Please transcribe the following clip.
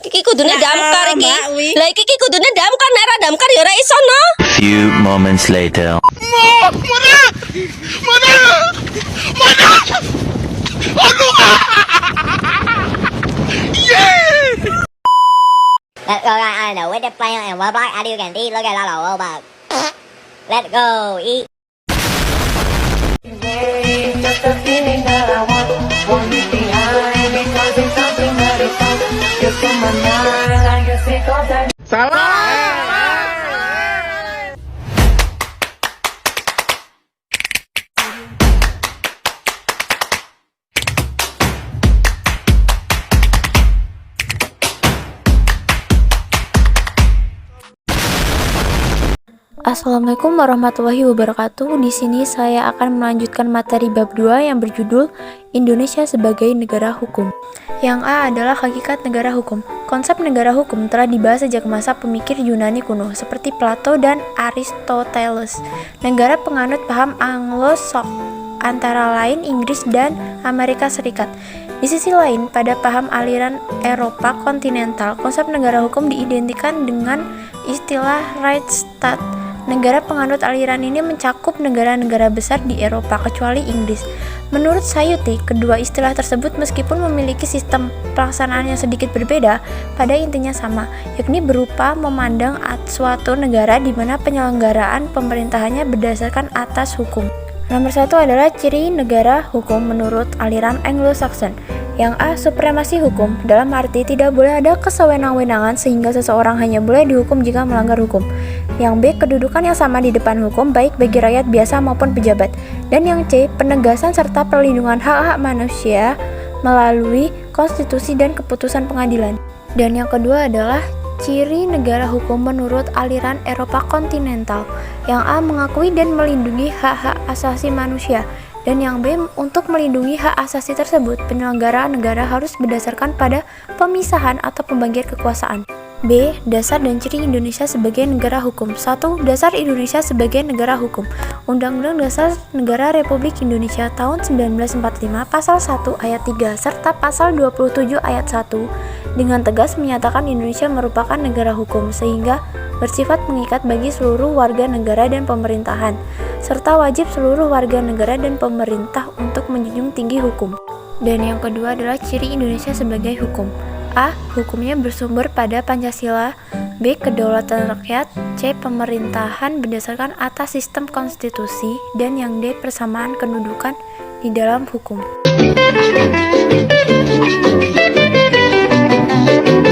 Iki kudune damkar iki. Lah iki kudune damkar, nek ora damkar ya ora iso no. Few moments later. Let's go I know with the player and what black you can see look at that robot. Let's go eat. Just a feeling that I want it behind because it's something that is fun. You're in my mind, I can see contact. Assalamualaikum warahmatullahi wabarakatuh. Di sini saya akan melanjutkan materi bab 2 yang berjudul Indonesia sebagai negara hukum. Yang A adalah hakikat negara hukum. Konsep negara hukum telah dibahas sejak masa pemikir Yunani kuno seperti Plato dan Aristoteles. Negara penganut paham Anglo-Saxon antara lain Inggris dan Amerika Serikat. Di sisi lain, pada paham aliran Eropa kontinental, konsep negara hukum diidentikan dengan istilah Rechtsstaat. Negara penganut aliran ini mencakup negara-negara besar di Eropa kecuali Inggris. Menurut Sayuti, kedua istilah tersebut meskipun memiliki sistem pelaksanaan yang sedikit berbeda, pada intinya sama, yakni berupa memandang suatu negara di mana penyelenggaraan pemerintahannya berdasarkan atas hukum. Nomor 1 adalah ciri negara hukum menurut aliran Anglo-Saxon. Yang A, supremasi hukum, dalam arti tidak boleh ada kesewenang-wenangan sehingga seseorang hanya boleh dihukum jika melanggar hukum. Yang B, kedudukan yang sama di depan hukum baik bagi rakyat biasa maupun pejabat. Dan yang C, penegasan serta perlindungan hak-hak manusia melalui konstitusi dan keputusan pengadilan. Dan yang kedua adalah ciri negara hukum menurut aliran Eropa kontinental. Yang A, mengakui dan melindungi hak-hak asasi manusia. Dan yang B, untuk melindungi hak asasi tersebut, penyelenggaraan negara harus berdasarkan pada pemisahan atau pembagian kekuasaan. B. Dasar dan ciri Indonesia sebagai negara hukum. 1. Dasar Indonesia sebagai negara hukum. Undang-Undang Dasar Negara Republik Indonesia tahun 1945 Pasal 1 ayat 3 serta Pasal 27 ayat 1 dengan tegas menyatakan Indonesia merupakan negara hukum sehingga bersifat mengikat bagi seluruh warga negara dan pemerintahan, serta wajib seluruh warga negara dan pemerintah untuk menjunjung tinggi hukum. Dan yang kedua adalah ciri Indonesia sebagai hukum. A. Hukumnya bersumber pada Pancasila. B. Kedaulatan rakyat. C. Pemerintahan berdasarkan atas sistem konstitusi. Dan yang D. Persamaan kedudukan di dalam hukum.